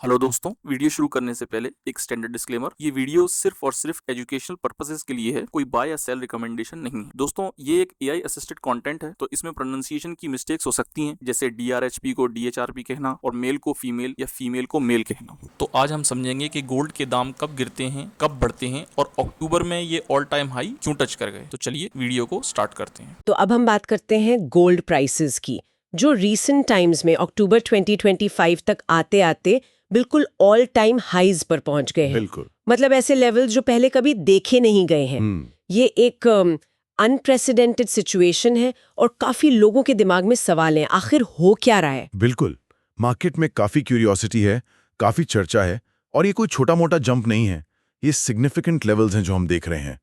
Hello दोस्तों, video शुरू करने से पहले एक स्टैंडर्ड डिस्क्लेमर। ये वीडियो सिर्फ और सिर्फ एजुकेशनल पर्पसेस के लिए है, कोई बाय या सेल रिकमेंडेशन नहीं है। दोस्तों, ये एक एआई असिस्टेड कंटेंट है, तो इसमें प्रोनाउंसिएशन की मिस्टेक्स हो सकती हैं, जैसे डीआरएचपी को डीएचआरपी कहना और मेल को फीमेल या फीमेल को मेल कहना। तो आज हम समझेंगे कि गोल्ड के दाम कब गिरते हैं, कब बढ़ते हैं और अक्टूबर में ये ऑल टाइम हाई क्यों टच कर गए। तो चलिए वीडियो को स्टार्ट करते हैं। तो अब हम बात करते हैं गोल्ड प्राइसेस की, जो रीसेंट टाइम्स में अक्टूबर 2025 तक आते आते बिल्कुल ऑल टाइम हाईज पर पहुंच गए हैं। बिल्कुल। मतलब ऐसे लेवल्स जो पहले कभी देखे नहीं गए हैं। ये एक अनप्रेसिडेंटेड सिचुएशन है और काफी लोगों के दिमाग में सवाल हैं, आखिर हो क्या रहा है। बिल्कुल, मार्केट में काफी क्यूरियोसिटी है, काफी चर्चा है और ये कोई छोटा मोटा जंप नहीं है। ये सिग्निफिकेंट लेवल्स हैं जो हम देख रहे हैं।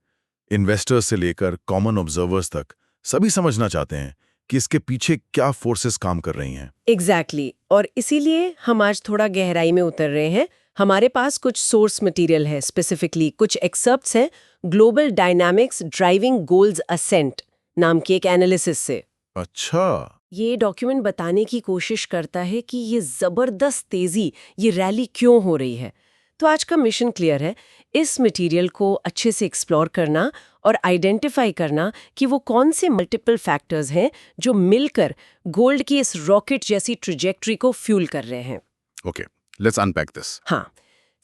इन्वेस्टर्स से लेकर कॉमन ऑब्जर्वर्स तक सभी समझना चाहते हैं कि इसके पीछे क्या फोर्सेस काम कर रही हैं। एग्जैक्टली और इसीलिए हम आज थोड़ा गहराई में उतर रहे हैं। हमारे पास कुछ सोर्स मटेरियल है, स्पेसिफिकली कुछ एक्सर्प्ट्स हैं global dynamics driving gold's ascent नाम के एक एनालिसिस से। अच्छा। ये डॉक्यूमेंट बताने की कोशिश करता है कि ये जबरदस्त तेजी, ये रैली क्यों हो रही है। तो आज का मिशन क्लियर है, इस मटेरियल को अच्छे से एक्सप्लोर करना और आइडेंटिफाई करना कि वो कौन से मल्टीपल फैक्टर्स हैं जो मिलकर गोल्ड की इस रॉकेट जैसी ट्रेजेक्टरी को फ्यूल कर रहे हैं। Okay, let's unpack this. हाँ,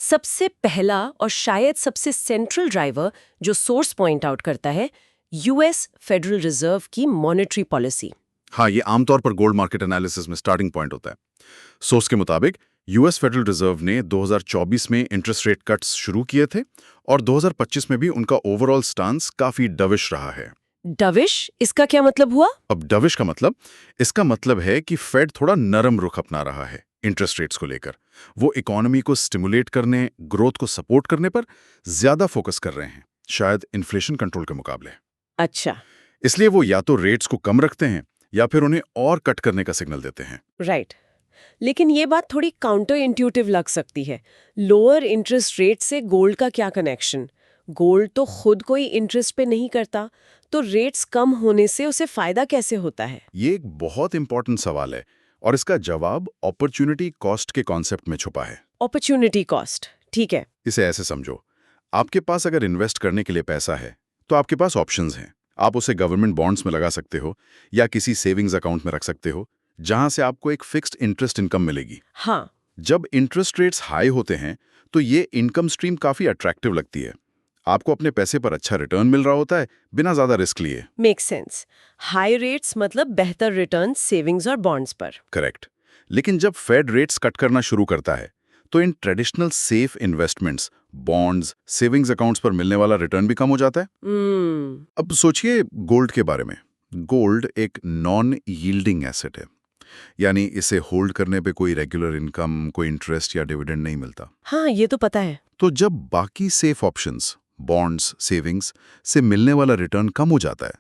सबसे पहला और शायद सबसे सेंट्रल ड्राइवर जो सोर्स पॉइंट आउट करता है, यूएस फेडरल रिजर्व की मॉनेटरी पॉलिसी। हाँ, ये आमतौर पर गोल्ड मार्केट एनालिसिस में स्टार्टिंग पॉइंट होता है। सोर्स के मुताबिक यूएस फेडरल रिजर्व ने 2024 में इंटरेस्ट रेट कट्स शुरू किए थे और 2025 में भी उनका ओवरऑल स्टांस काफी डविश रहा है। डविश, इसका क्या मतलब हुआ? अब डविश का मतलब, इसका मतलब है कि फेड थोड़ा नरम रुख अपना रहा है इंटरेस्ट रेट्स को लेकर। वो इकोनॉमी को स्टिमुलेट करने, ग्रोथ को सपोर्ट करने पर ज्यादा फोकस कर रहे हैं, शायद इन्फ्लेशन कंट्रोल के मुकाबले। अच्छा। इसलिए वो या तो रेट्स को कम रखते हैं या फिर उन्हें और कट करने का सिग्नल देते हैं। राइट। लेकिन ये बात थोड़ी काउंटर इंट्यूटिव लग सकती है। लोअर इंटरेस्ट रेट से गोल्ड का क्या कनेक्शन? गोल्ड तो खुद कोई इंटरेस्ट पे नहीं करता, तो रेट्स कम होने से उसे फायदा कैसे होता है? ये एक बहुत इंपॉर्टेंट सवाल है और इसका जवाब अपॉर्चुनिटी कॉस्ट के कॉन्सेप्ट में छुपा है। अपॉर्चुनिटी कॉस्ट, ठीक है। इसे ऐसे समझो, आपके पास अगर इन्वेस्ट करने के लिए पैसा है तो आपके पास ऑप्शंस हैं। आप उसे गवर्नमेंट बॉन्ड्स में लगा सकते हो या किसी सेविंग्स अकाउंट में रख सकते हो, जहां से आपको एक फिक्स्ड इंटरेस्ट इनकम मिलेगी। हाँ। जब इंटरेस्ट रेट्स हाई होते हैं तो ये इनकम स्ट्रीम काफी अट्रैक्टिव लगती है। आपको अपने पैसे पर अच्छा रिटर्न मिल रहा होता है बिना ज्यादा रिस्क लिए। Make sense. हाई रेट्स मतलब बेहतर रिटर्न सेविंग्स और बॉन्ड्स पर। करेक्ट। लेकिन जब फेड रेट्स कट करना शुरू करता है तो in traditional safe investments, bonds, savings accounts पर मिलने वाला रिटर्न भी कम हो जाता है। अब सोचिए गोल्ड के बारे में। गोल्ड एक नॉन यील्डिंग एसेट है, यानी इसे होल्ड करने पे कोई रेगुलर इनकम, कोई इंटरेस्ट या डिविडेंड नहीं मिलता। हाँ, ये तो पता है। तो जब बाकी सेफ ऑप्शंस, बॉन्ड्स, सेविंग्स से मिलने वाला रिटर्न कम हो जाता है,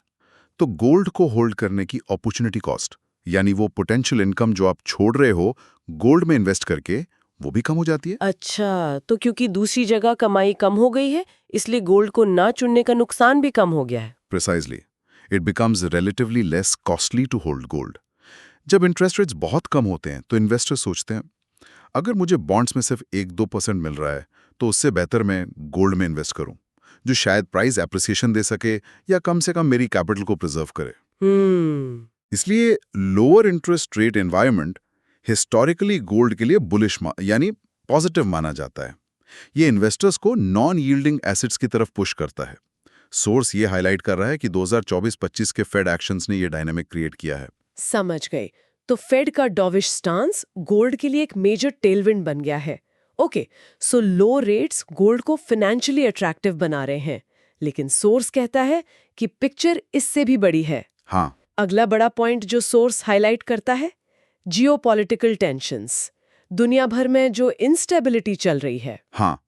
तो गोल्ड को होल्ड करने की अपॉर्चुनिटी कॉस्ट, यानी वो पोटेंशियल इनकम जो आप छोड़ रहे हो गोल्ड में इन्वेस्ट करके, वो भी कम हो जाती है। अच्छा, तो क्योंकि दूसरी जगह कमाई कम हो गई है, इसलिए गोल्ड को ना चुनने का नुकसान भी कम हो गया है। Precisely, it becomes relatively less costly to hold gold. जब इंटरेस्ट रेट्स बहुत कम होते हैं तो इन्वेस्टर्स सोचते हैं, अगर मुझे बॉन्ड्स में सिर्फ 1-2% मिल रहा है तो उससे बेहतर मैं गोल्ड में इन्वेस्ट करूं, जो शायद प्राइस एप्रिसिएशन दे सके या कम से कम मेरी कैपिटल को प्रिजर्व करे। इसलिए lower interest rate environment historically gold के लिए बुलिश यानी पॉजिटिव माना जाता है। ये इन्वेस्टर्स को नॉन यील्डिंग एसेट्स की तरफ पुश करता है। सोर्स ये हाईलाइट कर रहा है कि 2024-25 के फेड एक्शंस ने ये डायनामिक क्रिएट किया है। समझ गए। तो फेड का डॉविश स्टांस गोल्ड के लिए एक मेजर टेलविंड बन गया है। ओके, सो लो रेट्स गोल्ड को फाइनेंशियली अट्रैक्टिव बना रहे हैं, लेकिन सोर्स कहता है कि पिक्चर इससे भी बड़ी है। हाँ। अगला बड़ा पॉइंट जो सोर्स हाईलाइट करता है, जियोपॉलिटिकल टेंशंस, दुनिया भर में जो इंस्टेबिलिटी चल रही है। हाँ,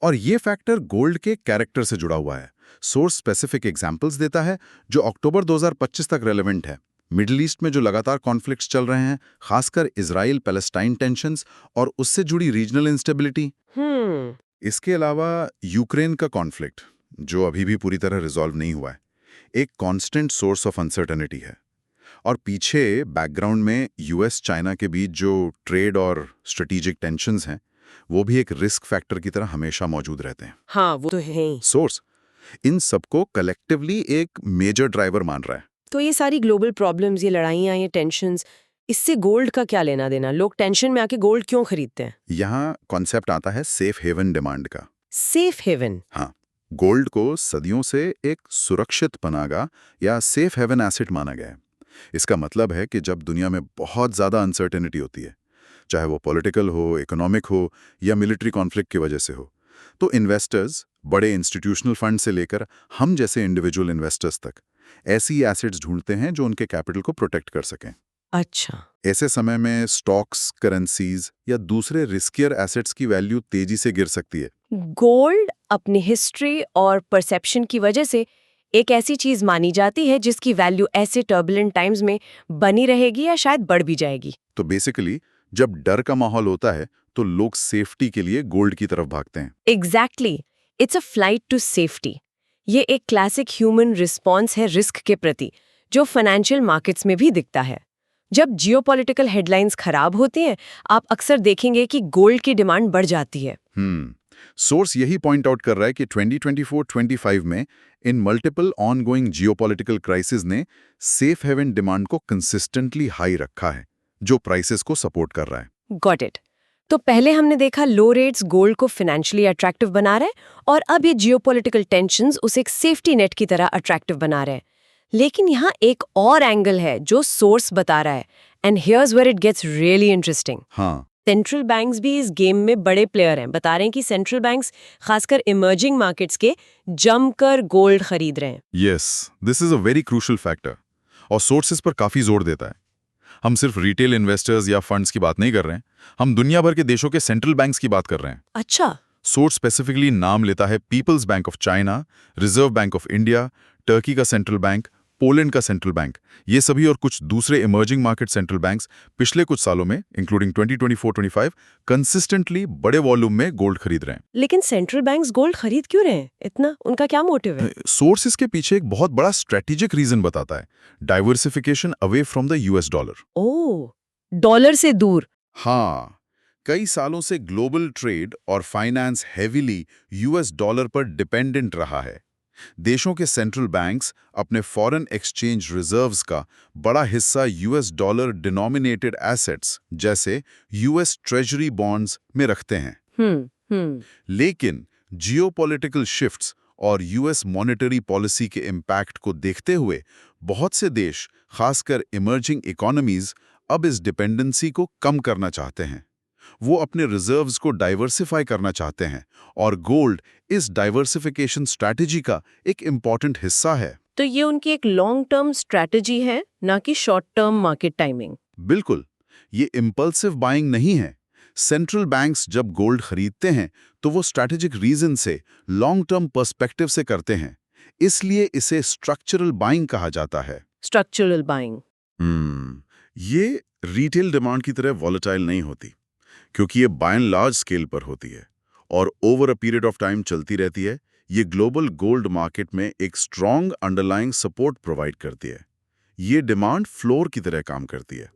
और ये फैक्टर गोल्ड के कैरेक्टर से जुड़ा हुआ है। सोर्स स्पेसिफिक एग्जांपल्स देता है जो अक्टूबर 2025 तक रेलेवेंट है। मिडिल ईस्ट में जो लगातार कॉन्फ्लिक्ट्स चल रहे हैं, खासकर इजराइल पैलेस्टाइन टेंशंस और उससे जुड़ी रीजनल इंस्टेबिलिटी। इसके अलावा यूक्रेन का कॉन्फ्लिक्ट, जो अभी भी पूरी तरह रिजॉल्व नहीं हुआ है, एक कांस्टेंट सोर्स ऑफ अनसर्टेनिटी है। और पीछे बैकग्राउंड में यूएस चाइना के बीच जो ट्रेड और स्ट्रेटेजिक टेंशंस हैं, वो भी एक रिस्क फैक्टर की तरह हमेशा मौजूद रहते हैं। हाँ, वो तो है ही। सोर्स इन सबको कलेक्टिवली एक मेजर ड्राइवर मान रहा है। तो ये सारी ग्लोबल प्रॉब्लम्स, ये लड़ाइयाँ, ये टेंशन्स, इससे गोल्ड का क्या लेना देना? लोग टेंशन में आके गोल्ड क्यों खरीदते हैं? यहाँ कॉन्सेप्ट आता है सेफ हेवन डिमांड का। Safe haven. हाँ, गोल्ड को सदियों से एक सुरक्षित पनागा या सेफ हेवन एसेट माना गया है। इसका मतलब है कि जब दुनिया में बहुत ज़्यादा अनसर्टेनिटी होती है, चाहे वो पॉलिटिकल हो, इकोनॉमिक हो या मिलिट्री कॉन्फ्लिक्ट की वजह से हो, तो इन्वेस्टर्स, बड़े इंस्टीट्यूशनल फंड से लेकर हम जैसे इंडिविजुअल इन्वेस्टर्स तक, ऐसी एसेट्स ढूंढते हैं जो उनके कैपिटल को प्रोटेक्ट कर सकें। अच्छा। ऐसे समय में स्टॉक्स, करेंसीज या दूसरे रिस्कियर एसेट्स की वैल्यू तेजी से गिर सकती है। गोल्ड अपनी हिस्ट्री और परसेप्शन की वजह से एक ऐसी चीज मानी जाती है जिसकी वैल्यू ऐसे टर्बुलेंट टाइम्स में बनी रहेगी या शायद बढ़ भी जाएगी। तो बेसिकली जब डर का माहौल होता है तो लोग सेफ्टी के लिए गोल्ड की तरफ भागते हैं। Exactly, it's a flight to safety. ये एक क्लासिक ह्यूमन रिस्पॉन्स है रिस्क के प्रति, जो फाइनेंशियल मार्केट्स में भी दिखता है। जब जियोपॉलिटिकल हेडलाइंस खराब होती हैं, आप अक्सर देखेंगे कि गोल्ड की डिमांड बढ़ जाती है। सोर्स यही पॉइंट आउट कर रहा है कि 2024-25 में इन मल्टीपल ऑनगोइंग जियोपॉलिटिकल क्राइसिस ने सेफ हेवन डिमांड को कंसिस्टेंटली हाई रखा है, जो प्राइसेस को सपोर्ट कर रहा है। Got it. तो पहले हमने देखा लो रेट्स गोल्ड को फाइनेंशियली अट्रैक्टिव बना रहे हैं, और अब ये जियोपॉलिटिकल टेंशंस उसे एक सेफ्टी नेट की तरह अट्रैक्टिव बना रहे हैं। लेकिन यहाँ एक और एंगल है जो सोर्स बता रहा है, and here's where it gets really interesting. हाँ, सेंट्रल बैंक्स भी इस गेम में बड़े प्लेयर हैं। बता रहे हैं कि सेंट्रल बैंक्स खासकर इमर्जिंग मार्केट्स के जमकर गोल्ड खरीद रहे हैं। Yes, this is a very crucial factor और सोर्सेज पर काफी जोर देता है। हम सिर्फ रिटेल इन्वेस्टर्स या फंड्स की बात नहीं कर रहे हैं, हम दुनिया भर के देशों के सेंट्रल बैंक्स की बात कर रहे हैं। अच्छा। सोर्स स्पेसिफिकली नाम लेता है People's Bank of China, Reserve Bank of India, Turkey का सेंट्रल बैंक, पोलैंड का सेंट्रल बैंक। ये सभी और कुछ दूसरे इमर्जिंग मार्केट सेंट्रल बैंक्स पिछले कुछ सालों में, इंक्लूडिंग 2024-25, कंसिस्टेंटली बड़े वॉल्यूम में गोल्ड खरीद रहे हैं। लेकिन सेंट्रल बैंक्स गोल्ड खरीद क्यों रहे हैं इतना? उनका क्या मोटिव है? सोर्स इसके पीछे एक बहुत बड़ा स्ट्रेटेजिक रीजन बताता है, diversification away from the US dollar. Oh, dollar से दूर। हाँ, कई सालों से ग्लोबल ट्रेड और फाइनेंस हेवीली यूएस डॉलर पर डिपेंडेंट रहा है। देशों के सेंट्रल बैंक्स अपने फॉरेन एक्सचेंज रिजर्व्स का बड़ा हिस्सा यूएस डॉलर डिनोमिनेटेड एसेट्स जैसे यूएस ट्रेजरी बॉन्ड्स में रखते हैं। लेकिन जियोपॉलिटिकल शिफ्ट्स और यूएस मॉनेटरी पॉलिसी के इम्पैक्ट को देखते हुए बहुत से देश, खासकर इमर्जिंग इकोनॉमीज, अब इस डिपेंडेंसी को कम करना चाहते हैं। वो अपने रिजर्व्स को डाइवर्सिफाई करना चाहते हैं और गोल्ड इस डाइवर्सिफिकेशन स्ट्रैटेजी का एक इम्पॉर्टेंट हिस्सा है। तो ये उनकी एक लॉन्ग टर्म स्ट्रैटेजी है, ना कि शॉर्ट टर्म मार्केट टाइमिंग। बिल्कुल, ये इम्पल्सिव बाइंग नहीं है। सेंट्रल बैंक्स जब गोल्ड खरीदते हैं तो वो स्ट्रैटेजिक रीजन से, लॉन्ग टर्म पर्सपेक्टिव से करते हैं। इसलिए इसे स्ट्रक्चरल बाइंग कहा जाता है। Structural buying. ये रिटेल डिमांड की तरह वॉलेटाइल नहीं होती, क्योंकि ये बाय एंड लार्ज स्केल पर होती है और over a period of time चलती रहती है। ये ग्लोबल गोल्ड मार्केट में एक स्ट्रॉन्ग अंडरलाइंग सपोर्ट प्रोवाइड करती है। ये डिमांड फ्लोर की तरह काम करती है।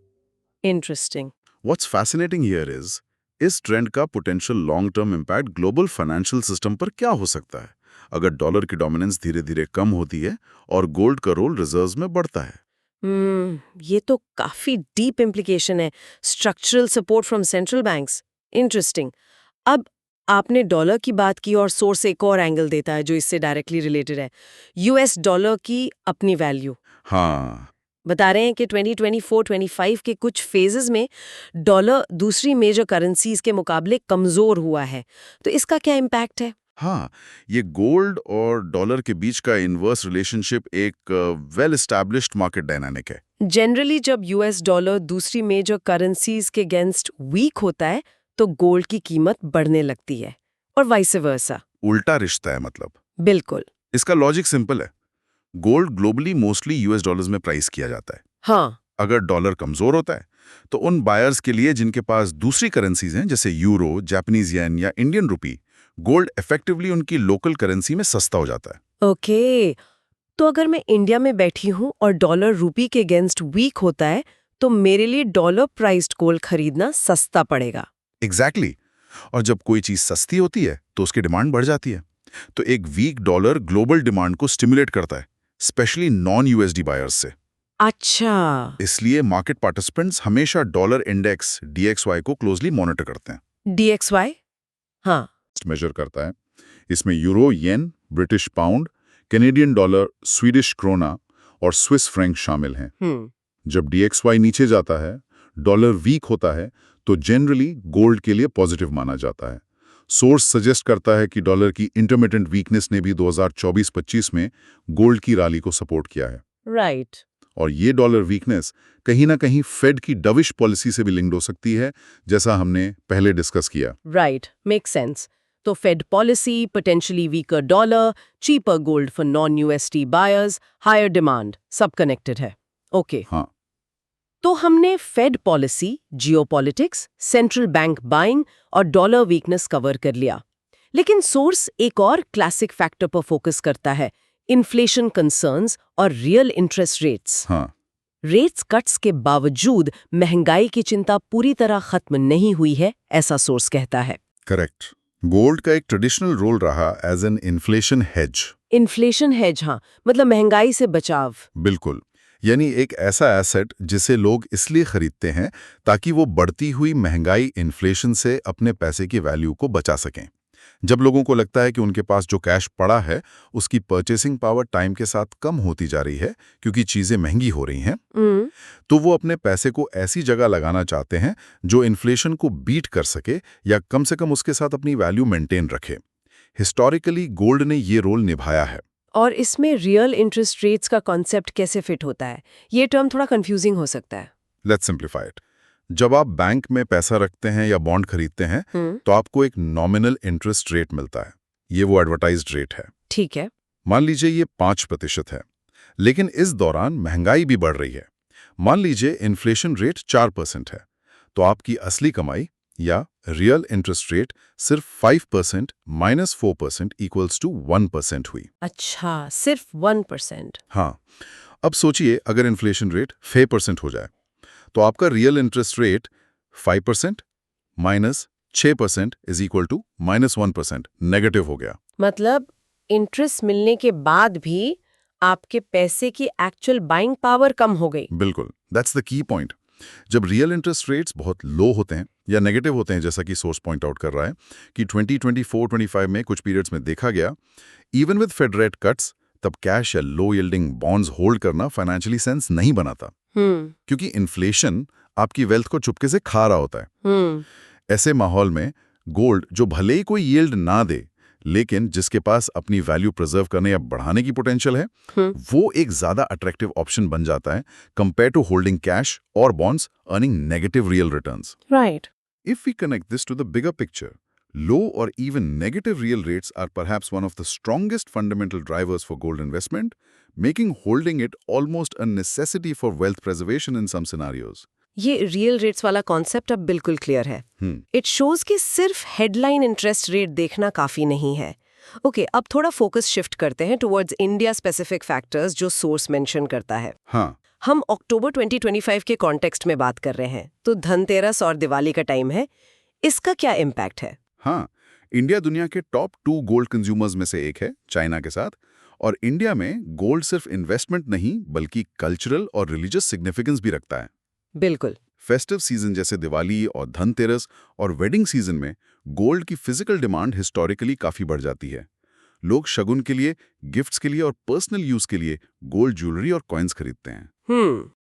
Interesting. What's fascinating here is, इस ट्रेंड का potential long term impact global financial system पर क्या हो सकता है अगर डॉलर की डोमिनेंस धीरे धीरे कम होती है और गोल्ड का रोल रिजर्व्स में बढ़ता है। ये तो काफी डीप इम्प्लीकेशन है। Structural support from central banks, interesting. अब आपने डॉलर की बात की और सोर्स एक और एंगल देता है जो इससे डायरेक्टली रिलेटेड है, यूएस डॉलर की अपनी वैल्यू। हाँ, बता रहे हैं कि 2024-25 के कुछ फेजेस में डॉलर दूसरी मेजर करेंसीज के मुकाबले कमजोर हुआ है। तो इसका क्या इम्पैक्ट है? हाँ, ये गोल्ड और डॉलर के बीच का इनवर्स रिलेशनशिप एक वेल एस्टैब्लिश्ड मार्केट डायनामिक है। जनरली जब यूएस डॉलर दूसरी मेजर करेंसीज के अगेंस्ट वीक होता है तो गोल्ड की कीमत बढ़ने लगती है, और वाइस वर्सा। उल्टा रिश्ता है मतलब। बिल्कुल। इसका लॉजिक सिंपल है। Gold globally mostly US dollars में प्राइस किया जाता है। हाँ। अगर डॉलर कमजोर होता है तो उन बायर्स के लिए जिनके पास दूसरी करेंसीज हैं जैसे यूरो, जापानीज येन या इंडियन रुपी, गोल्ड इफेक्टिवली उनकी लोकल करेंसी में सस्ता हो जाता है। ओके, तो अगर मैं इंडिया में बैठी हूँ और डॉलर रूपी के अगेंस्ट वीक होता है तो मेरे लिए डॉलर प्राइस्ड गोल्ड खरीदना सस्ता पड़ेगा। एग्जैक्टली। और जब कोई चीज सस्ती होती है तो उसकी डिमांड बढ़ जाती है। तो एक वीक डॉलर ग्लोबल डिमांड को स्टिमुलेट करता है, स्पेशली नॉन यूएसडी बायर्स से। अच्छा, इसलिए मार्केट पार्टिसिपेंट्स हमेशा डॉलर इंडेक्स DXY को क्लोजली मॉनिटर करते हैं। DXY? हाँ, मेजर करता है। इसमें euro, yen, British pound, Canadian dollar, Swedish krona और स्विस फ्रैंक शामिल हैं। जब DXY नीचे जाता है, डॉलर वीक होता है, तो जनरली गोल्ड के लिए पॉजिटिव माना जाता है। सोर्स सजेस्ट करता है कि डॉलर की इंटरमिटेंट वीकनेस ने भी 2024-25 में गोल्ड की रैली को सपोर्ट किया है। राइट। और ये डॉलर वीकनेस कहीं ना कहीं फेड की डविश पॉलिसी से भी लिंक्ड हो सकती है, जैसा हमने पहले डिस्कस किया। Right, make sense. तो Fed policy, potentially weaker dollar, cheaper gold for non USD buyers, higher demand, सब कनेक्टेड है। ओके। हाँ, तो हमने Fed policy, geopolitics, central bank buying और डॉलर वीकनेस कवर कर लिया। लेकिन सोर्स एक और क्लासिक फैक्टर पर फोकस करता है, इन्फ्लेशन कंसर्न्स और रियल इंटरेस्ट रेट्स। हाँ, रेट्स कट्स के बावजूद महंगाई की चिंता पूरी तरह खत्म नहीं हुई है, ऐसा सोर्स कहता है। करेक्ट। गोल्ड का एक ट्रेडिशनल रोल रहा as an inflation hedge. Inflation hedge, हाँ, मतलब महंगाई से बचाव। बिल्कुल, यानी एक ऐसा एसेट जिसे लोग इसलिए खरीदते हैं ताकि वो बढ़ती हुई महंगाई, इन्फ्लेशन से अपने पैसे की वैल्यू को बचा सकें। जब लोगों को लगता है कि उनके पास जो कैश पड़ा है उसकी परचेसिंग पावर टाइम के साथ कम होती जा रही है क्योंकि चीजें महंगी हो रही हैं, तो वो अपने पैसे को ऐसी जगह लगाना चाहते हैं जो इन्फ्लेशन को बीट कर सके या कम से कम उसके साथ अपनी वैल्यू मेंटेन रखे। हिस्टोरिकली गोल्ड ने ये रोल निभाया है। और इसमें रियल इंटरेस्ट रेट्स का कॉन्सेप्ट कैसे फिट होता है? ये टर्म थोड़ा कंफ्यूजिंग हो सकता है। Let's simplify it. जब आप बैंक में पैसा रखते हैं या बॉन्ड खरीदते हैं तो आपको एक नॉमिनल इंटरेस्ट रेट मिलता है। ये वो एडवर्टाइज्ड रेट है। ठीक है। मान लीजिए ये 5% है, लेकिन इस दौरान महंगाई भी बढ़ रही है। मान लीजिए इन्फ्लेशन रेट 4% है, तो आपकी असली कमाई या रियल इंटरेस्ट रेट सिर्फ 5% माइनस 4% इक्वल्स टू 1% हुई। अच्छा, सिर्फ 1%। हाँ, अब सोचिए अगर इन्फ्लेशन रेट 5% हो जाए तो आपका real interest rate 5% minus 6% is equal to -1%, negative हो गया। मतलब इंटरेस्ट मिलने के बाद भी आपके पैसे की एक्चुअल बाइंग पावर कम हो गई। बिल्कुल, दैट्स द की पॉइंट। जब रियल इंटरेस्ट रेट्स बहुत लो होते हैं या नेगेटिव होते हैं, जैसा कि सोर्स पॉइंट आउट कर रहा है कि 2024-25 में कुछ पीरियड्स में देखा गया, even with Fed rate cuts, तब कैश या लो यील्डिंग बॉन्ड्स होल्ड करना फाइनेंशियली सेंस नहीं बनाता, क्योंकि इन्फ्लेशन आपकी वेल्थ को चुपके से खा रहा होता है। ऐसे माहौल में गोल्ड, जो भले ही कोई यील्ड ना दे लेकिन जिसके पास अपनी वैल्यू प्रिजर्व करने या बढ़ाने की पोटेंशियल है, वो एक ज्यादा अट्रैक्टिव ऑप्शन बन जाता है कंपेयर टू होल्डिंग कैश और bonds earning negative real returns. Right. If we connect this to the bigger picture, low or even negative real rates are perhaps one of the strongest fundamental drivers for gold investment, making holding it almost a necessity for wealth preservation in some scenarios. ये real rates वाला concept अब बिल्कुल clear है। It shows कि सिर्फ headline interest rate देखना काफी नहीं है। ओके, अब थोड़ा फोकस शिफ्ट करते हैं टुवर्ड्स इंडिया स्पेसिफिक फैक्टर्स जो सोर्स मेंशन करता है। हाँ, हम अक्टूबर 2025 के कॉन्टेक्स्ट में बात कर रहे हैं, तो धनतेरस और दिवाली का टाइम है। इसका क्या इम्पैक्ट है? हाँ, इंडिया दुनिया के टॉप 2 गोल्ड कंज्यूमर्स में से एक है, चाइना के साथ। और इंडिया में गोल्ड सिर्फ इन्वेस्टमेंट नहीं बल्कि कल्चरल और रिलीजियस सिग्निफिकेंस भी रखता है। बिल्कुल। फेस्टिव सीजन जैसे दिवाली और धनतेरस और वेडिंग सीजन में गोल्ड की फिजिकल डिमांड हिस्टोरिकली काफी बढ़ जाती है। लोग शगुन के लिए, गिफ्ट्स के लिए और पर्सनल यूज के लिए गोल्ड ज्वेलरी और कॉइन्स खरीदते हैं।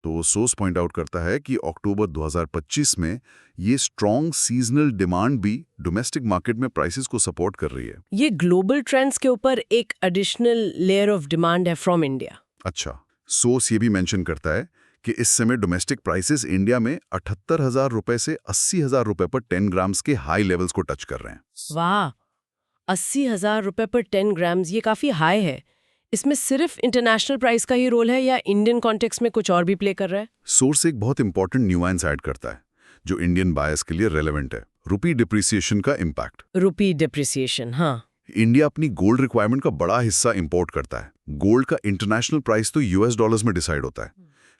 तो सोर्स पॉइंट आउट करता है कि अक्टूबर 2025 में ये स्ट्रॉन्ग सीजनल डिमांड भी डोमेस्टिक मार्केट में प्राइसेस को सपोर्ट कर रही है। ये ग्लोबल ट्रेंड्स के ऊपर एक एडिशनल लेयर ऑफ डिमांड है फ्रॉम इंडिया। अच्छा, सोर्स ये भी मेंशन करता है कि इस समय डोमेस्टिक प्राइसेस इंडिया में 78,000 रुपए से 80,000 रुपए पर 10 ग्राम्स के हाई लेवल्स को टच कर रहे हैं। वाह, 80,000 रुपए पर 10 ग्राम्स, ये काफी हाई है। इसमें सिर्फ इंटरनेशनल प्राइस का ही रोल है या इंडियन कॉन्टेक्स्ट में कुछ और भी प्ले कर रहा है? सोर्स एक बहुत इंपॉर्टेंट न्यूएंस ऐड करता है जो इंडियन बायर्स के लिए रेलेवेंट है, रुपी डिप्रिसिएशन का इम्पैक्ट। रुपी डिप्रिसिएशन, हाँ। इंडिया अपनी गोल्ड रिक्वायरमेंट का बड़ा हिस्सा इंपोर्ट करता है। गोल्ड का इंटरनेशनल प्राइस तो US डॉलर्स में डिसाइड होता है,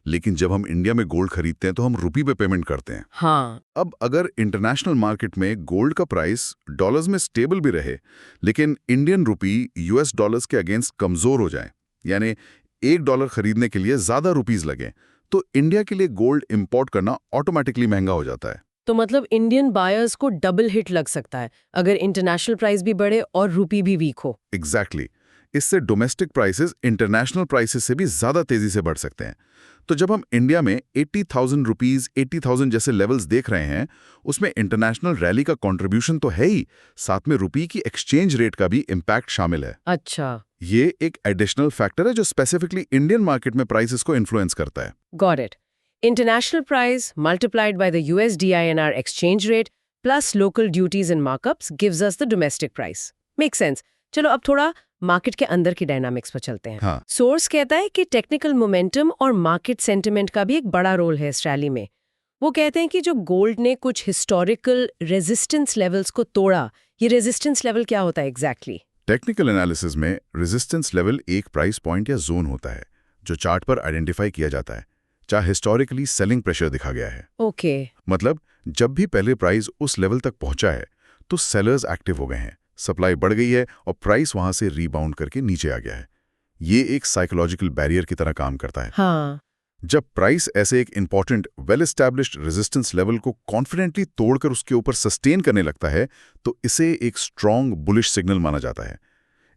लेकिन जब हम इंडिया में गोल्ड खरीदते हैं तो हम रुपी पे पेमेंट करते हैं। हाँ, अब अगर इंटरनेशनल मार्केट में गोल्ड का प्राइस डॉलर्स में स्टेबल भी रहे, लेकिन इंडियन रुपी यूएस डॉलर्स के अगेंस्ट कमजोर हो जाए, यानी $1 खरीदने के लिए ज्यादा रुपीस लगे, तो इंडिया के लिए गोल्ड इंपोर्ट करना ऑटोमेटिकली महंगा हो जाता है। तो मतलब इंडियन बायर्स को डबल हिट लग सकता है अगर इंटरनेशनल प्राइस भी बढ़े और रुपी भी वीक हो। एग्जैक्टली इससे डोमेस्टिक प्राइसेस इंटरनेशनल प्राइसेस से भी ज्यादा तेजी से बढ़ सकते हैं। तो जब हम इंडिया में 80,000 रुपीज 80,000 जैसे लेवल्स देख रहे हैं, उसमें इंटरनेशनल रैली का कंट्रीब्यूशन तो है ही, साथ में रुपी की एक्सचेंज रेट का भी इम्पैक्ट शामिल है। अच्छा, ये एक एडिशनल फैक्टर है जो स्पेसिफिकली इंडियन मार्केट में प्राइसेस को इन्फ्लुएंस करता है। Got it. International price multiplied by the USD/INR exchange rate plus local duties and markups gives us the domestic price. Make sense. चलो अब थोड़ा मार्केट के अंदर की डायनामिक्स पर चलते हैं। हाँ। सोर्स कहता है कि टेक्निकल मोमेंटम और मार्केट सेंटिमेंट का भी एक बड़ा रोल है इस रैली में। वो कहते हैं कि जो गोल्ड ने कुछ हिस्टोरिकल रेजिस्टेंस लेवल्स को तोड़ा, ये रेजिस्टेंस लेवल क्या होता है एग्जैक्टली? टेक्निकल एनालिसिस में रेजिस्टेंस लेवल एक प्राइस पॉइंट या जोन होता है जो चार्ट पर आइडेंटिफाई किया जाता है, चाहे हिस्टोरिकली सेलिंग प्रेशर दिखा गया है। ओके। मतलब जब भी पहले प्राइस उस लेवल तक पहुंचा है तो सेलर्स एक्टिव हो गए हैं, सप्लाई बढ़ गई है और प्राइस वहां से रीबाउंड करके नीचे आ गया है। ये एक साइकोलॉजिकल बैरियर की तरह काम करता है। हाँ। जब प्राइस ऐसे एक important well established resistance level को कॉन्फिडेंटली तोड़कर उसके ऊपर सस्टेन करने लगता है तो इसे एक स्ट्रॉन्ग बुलिश सिग्नल माना जाता है।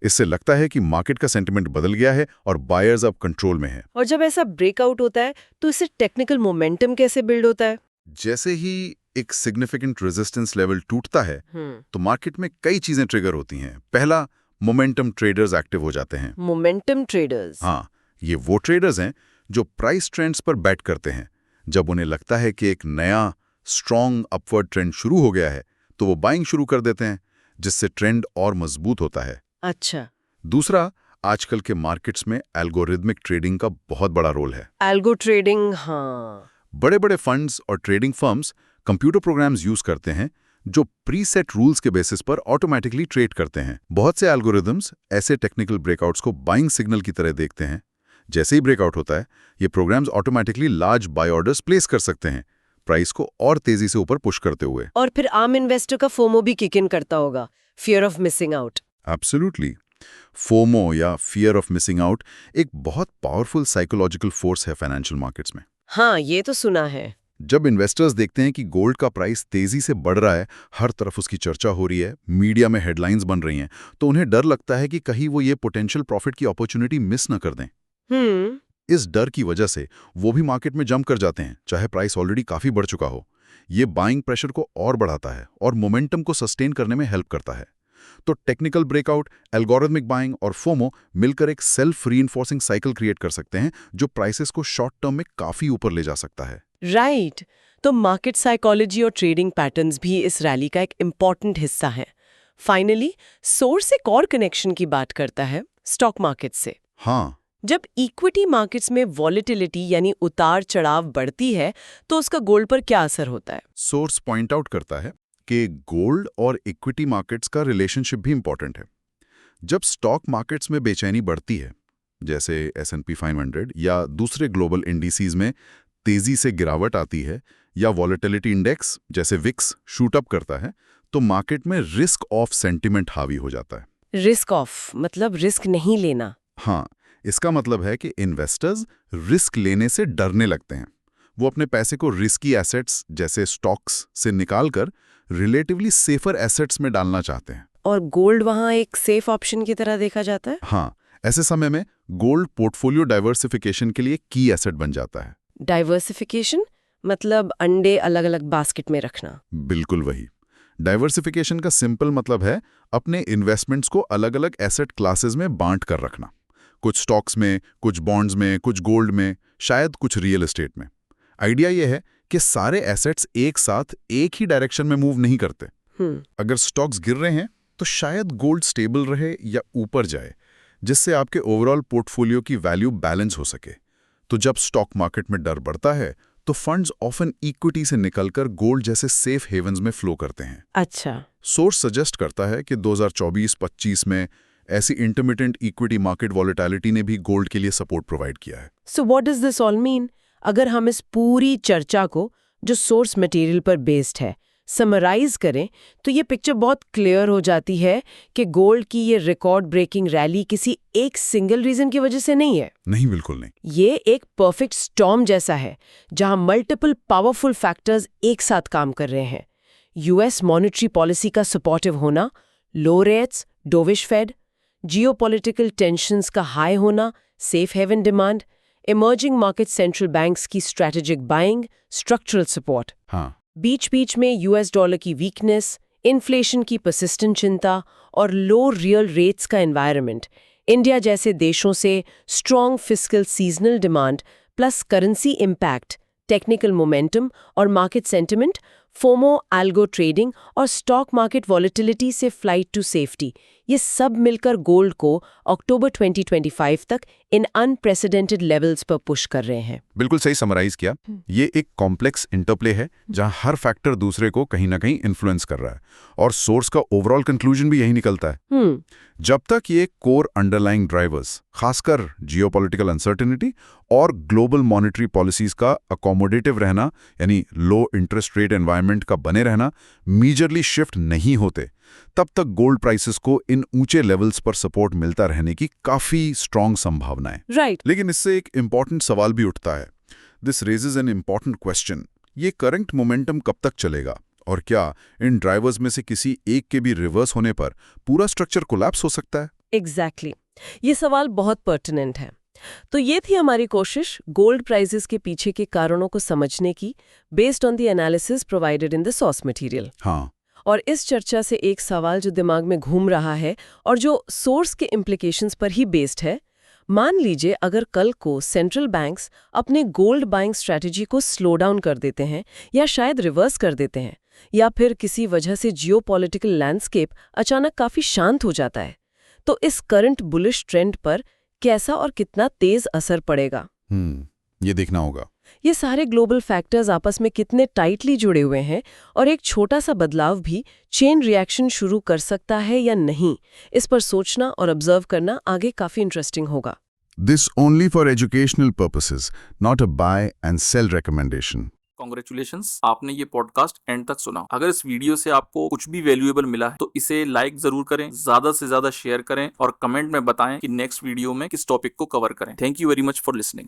इससे लगता है कि मार्केट का सेंटिमेंट बदल गया है और बायर्स अब कंट्रोल में हैं। और जब ऐसा ब्रेकआउट होता है तो इससे टेक्निकल मोमेंटम कैसे बिल्ड होता है? जैसे ही एक सिग्निफिकेंट रेजिस्टेंस लेवल टूटता है तो मार्केट में कई चीजें ट्रिगर होती हैं। पहला, मोमेंटम ट्रेडर्स एक्टिव हो जाते हैं। Momentum traders? हाँ, ये वो ट्रेडर्स हैं जो प्राइस ट्रेंड्स पर बैट करते हैं। जब उन्हें लगता है कि एक नया स्ट्रॉन्ग अपवर्ड ट्रेंड शुरू हो गया है तो वो बाइंग शुरू कर देते हैं, जिससे ट्रेंड और मजबूत होता है। अच्छा। दूसरा, आजकल के मार्केट्स में एल्गोरिदमिक ट्रेडिंग का बहुत बड़ा रोल है। एल्गो ट्रेडिंग, हाँ। बड़े बड़े फंड्स और trading firms computer programs use करते हैं जो प्रीसेट रूल्स के बेसिस पर ऑटोमेटिकली ट्रेड करते हैं। बहुत से एल्गोरिदम्स ऐसे टेक्निकल ब्रेकआउट्स को बाइंग सिग्नल की तरह देखते हैं। जैसे ही ब्रेकआउट होता है, ये programs automatically large buy orders place कर सकते हैं, प्राइस को और तेजी से ऊपर पुश करते हुए। और फिर आम इन्वेस्टर का फोमो भी किक इन करता होगा, fear of missing out. Absolutely. FOMO या फियर ऑफ मिसिंग आउट एक बहुत पावरफुल साइकोलॉजिकल फोर्स है फाइनेंशियल मार्केट्स में। हाँ, ये तो सुना है। जब इन्वेस्टर्स देखते हैं कि गोल्ड का प्राइस तेजी से बढ़ रहा है, हर तरफ उसकी चर्चा हो रही है, मीडिया में हेडलाइंस बन रही हैं, तो उन्हें डर लगता है कि कहीं वो ये पोटेंशियल प्रॉफिट की अपॉर्चुनिटी मिस न कर दें। इस डर की वजह से वो भी मार्केट में जंप कर जाते हैं, चाहे प्राइस ऑलरेडी काफी बढ़ चुका हो। ये बाइंग प्रेशर को और बढ़ाता है और मोमेंटम को सस्टेन करने में हेल्प करता है। तो टेक्निकल ब्रेकआउट, एल्गोरिथमिक बाइंग और फोमो मिलकर एक सेल्फ रीइंफोर्सिंग साइकिल क्रिएट कर सकते हैं जो प्राइसेस को शॉर्ट टर्म में काफी ऊपर ले जा सकता है। राइट। तो मार्केट साइकोलॉजी और ट्रेडिंग पैटर्न्स भी इस रैली का एक इम्पॉर्टेंट हिस्सा है। फाइनली, सोर्स एक और कनेक्शन की बात करता है स्टॉक मार्केट से। हाँ, जब इक्विटी मार्केट्स में वॉलेटिलिटी यानी उतार चढ़ाव बढ़ती है तो उसका गोल्ड पर क्या असर होता है? सोर्स पॉइंट आउट करता है कि गोल्ड और इक्विटी मार्केट्स का रिलेशनशिप भी इंपॉर्टेंट है। जब स्टॉक मार्केट्स में बेचैनी बढ़ती है, जैसे S&P 500 या दूसरे ग्लोबल इंडिसेस में तेजी से गिरावट आती है, या वॉलेटिलिटी इंडेक्स जैसे विक्स शूट अप करता है, तो मार्केट में रिस्क ऑफ सेंटिमेंट हावी हो जाता है। रिस्क ऑफ मतलब रिस्क नहीं लेना? हाँ, इसका मतलब है कि इन्वेस्टर्स रिस्क लेने से डरने लगते हैं। वो अपने पैसे को रिस्की एसेट्स जैसे स्टॉक्स से निकालकर रिलेटिवली सेफर एसेट्स में डालना चाहते हैं। और गोल्ड वहाँ एक सेफ ऑप्शन की तरह देखा जाता है? हाँ, ऐसे समय में गोल्ड पोर्टफोलियो डाइवर्सिफिकेशन के लिए की एसेट बन जाता है। डाइवर्सिफिकेशन मतलब अंडे अलग अलग बास्केट में रखना? बिल्कुल वही। डाइवर्सिफिकेशन का सिंपल मतलब है अपने इन्वेस्टमेंट्स को अलग अलग एसेट क्लासेस में बांट कर रखना। कुछ स्टॉक्स में, कुछ बॉन्ड्स में, कुछ गोल्ड में, शायद कुछ रियल एस्टेट में। आइडिया यह है कि सारे एसेट्स एक साथ एक ही डायरेक्शन में मूव नहीं करते। अगर स्टॉक्स गिर रहे हैं तो शायद गोल्ड स्टेबल रहे या ऊपर जाए, जिससे आपके ओवरऑल पोर्टफोलियो की वैल्यू बैलेंस हो सके। तो जब स्टॉक मार्केट में डर बढ़ता है तो फंड्स ऑफन इक्विटी से निकलकर गोल्ड जैसे सेफ हेवंस में फ्लो करते हैं। अच्छा। सोर्स सजेस्ट करता है कि 2024-25 में ऐसी इंटरमिटेंट इक्विटी मार्केट वॉलेटिलिटी ने भी गोल्ड के लिए सपोर्ट प्रोवाइड किया है। So what does this all mean? अगर हम इस पूरी चर्चा को जो सोर्स मटेरियल पर बेस्ड है समराइज करें तो ये पिक्चर बहुत क्लियर हो जाती है कि गोल्ड की ये रिकॉर्ड ब्रेकिंग रैली किसी एक सिंगल रीजन की वजह से नहीं है। नहीं, बिल्कुल नहीं। ये एक परफेक्ट स्टॉर्म जैसा है जहां मल्टीपल पावरफुल फैक्टर्स एक साथ काम कर रहे हैं। यूएस मॉनेटरी पॉलिसी का सपोर्टिव होना, low rates, dovish Fed, geopolitical tensions का हाई होना, safe haven demand, emerging market central banks की स्ट्रैटेजिक बाइंग, स्ट्रक्चरल सपोर्ट। हाँ, बीच बीच में यूएस डॉलर की वीकनेस, इन्फ्लेशन की पर्सिस्टेंट चिंता और लो रियल रेट्स का एनवायरनमेंट, इंडिया जैसे देशों से strong fiscal seasonal demand plus currency impact, technical momentum और market sentiment, FOMO, algo trading और स्टॉक मार्केट वॉलेटिलिटी से फ्लाइट टू सेफ्टी, ये सब मिलकर गोल्ड को अक्टूबर 2025 तक इन अनप्रेसिडेंटेड लेवल्स पर पुश कर रहे हैं। बिल्कुल सही समराइज किया। ये एक कॉम्प्लेक्स इंटरप्ले है जहां हर फैक्टर दूसरे को कहीं ना कहीं इन्फ्लुएंस कर रहा है और सोर्स का ओवरऑल कंक्लूजन भी यही निकलता है। जब तक ये कोर अंडरलाइंग ड्राइवर्स, खासकर जियोपॉलिटिकल अनसर्टेनिटी और ग्लोबल मॉनेटरी पॉलिसीज का अकोमोडेटिव रहना यानी लो इंटरेस्ट रेट एनवायरनमेंट का बने रहना मेजरली शिफ्ट नहीं होते, तब तक गोल्ड प्राइसेस को इन ऊंचे लेवल्स पर सपोर्ट मिलता रहने की काफी स्ट्रांग संभावना है। राइट। लेकिन इससे एक इंपॉर्टेंट सवाल भी उठता है। This raises an important question. ये करंट मोमेंटम कब तक चलेगा और क्या इन ड्राइवर्स में से किसी एक के भी रिवर्स होने पर पूरा स्ट्रक्चर कोलैप्स हो सकता है? एग्जैक्टली। ये सवाल बहुत पर्टिनेंट है। तो ये थी हमारी कोशिश गोल्ड प्राइसेस के पीछे के कारणों को समझने की, based on the analysis provided in the source material. हाँ, और इस चर्चा से एक सवाल जो दिमाग में घूम रहा है और जो सोर्स के इम्प्लीकेशंस पर ही बेस्ड है, मान लीजिए अगर कल को सेंट्रल बैंक्स अपने गोल्ड बाइंग स्ट्रैटेजी को स्लो डाउन कर देते हैं या शायद रिवर्स कर देते हैं, या फिर किसी वजह से जियोपॉलिटिकल लैंडस्केप अचानक काफी शांत हो जाता है, तो इस करंट बुलिश ट्रेंड पर कैसा और कितना तेज असर पड़ेगा? ये देखना होगा। ये सारे ग्लोबल फैक्टर्स आपस में कितने टाइटली जुड़े हुए हैं और एक छोटा सा बदलाव भी चेन रिएक्शन शुरू कर सकता है या नहीं, इस पर सोचना और ऑब्जर्व करना आगे काफी इंटरेस्टिंग होगा। This only for educational purposes, not a buy and sell recommendation. Congratulations, आपने ये पॉडकास्ट एंड तक सुना। अगर इस वीडियो से आपको कुछ भी वैल्यूएबल मिला है तो इसे लाइक जरूर करें, ज्यादा से ज्यादा शेयर करें और कमेंट में बताएं कि नेक्स्ट वीडियो में किस टॉपिक को कवर करें। Thank you very much for listening.